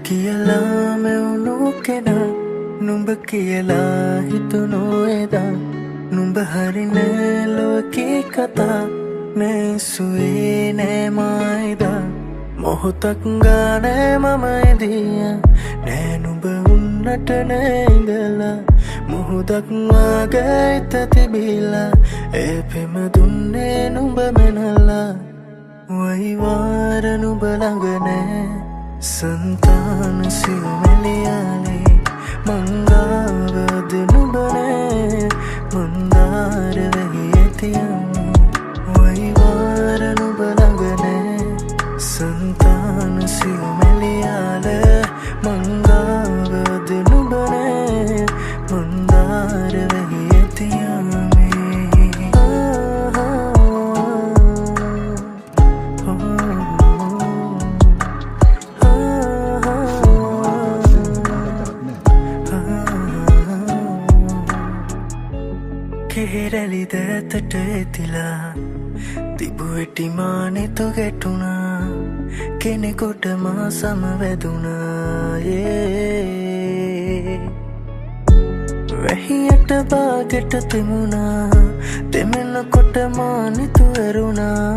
කියලා මෙවුණු කෙනා නුඹ කියලා හිතුණු එදා නුඹ හරිනේ ලෝකේ කතා මේසුවේ නෑ මායිදා මොහොතක් ගානේ මම එදියා නෑ නුඹ උන්නට නෑ ඉඳලා මුහුදක් වාගේ හිත තිබිලා ඒ පෙම දුන්නේ නුඹ මැනලා වයිවාර නුඹ ළඟ නෑ संतान सिमलियाले मंगावद नुबने मंदार वहियतियम वहीवार नुबलंगने संतान सिमलियाले मंगावद नुबने मंदार वहियतियम කෙහෙරැලි දැතට ඇතිලා තිබුවෙටි මානෙ තො ගැටුණා කෙනෙකොට මා සමවැදුණා වැහියට බාගෙට තෙමුණා තෙමෙනකොට මානෙතු ඇරුණා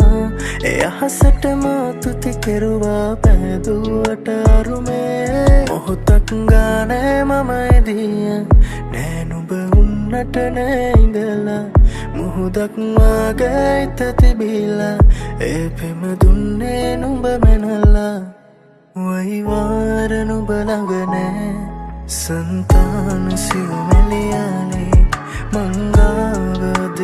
ඒ අහසට මා තුති කෙරුවා පැදුවට අරුමේ මොහොතක් ගානේ මම එදියා නෑ නුඹ උන්නට නෑ ඉඳලා මුහුදක් වාගේ හිත තිබිලා ඒ පෙම දුන්නේ නුඹ මැනලා වයිවාර නුඹ ළඟ නෑ संतान सिमलियाले मंगावद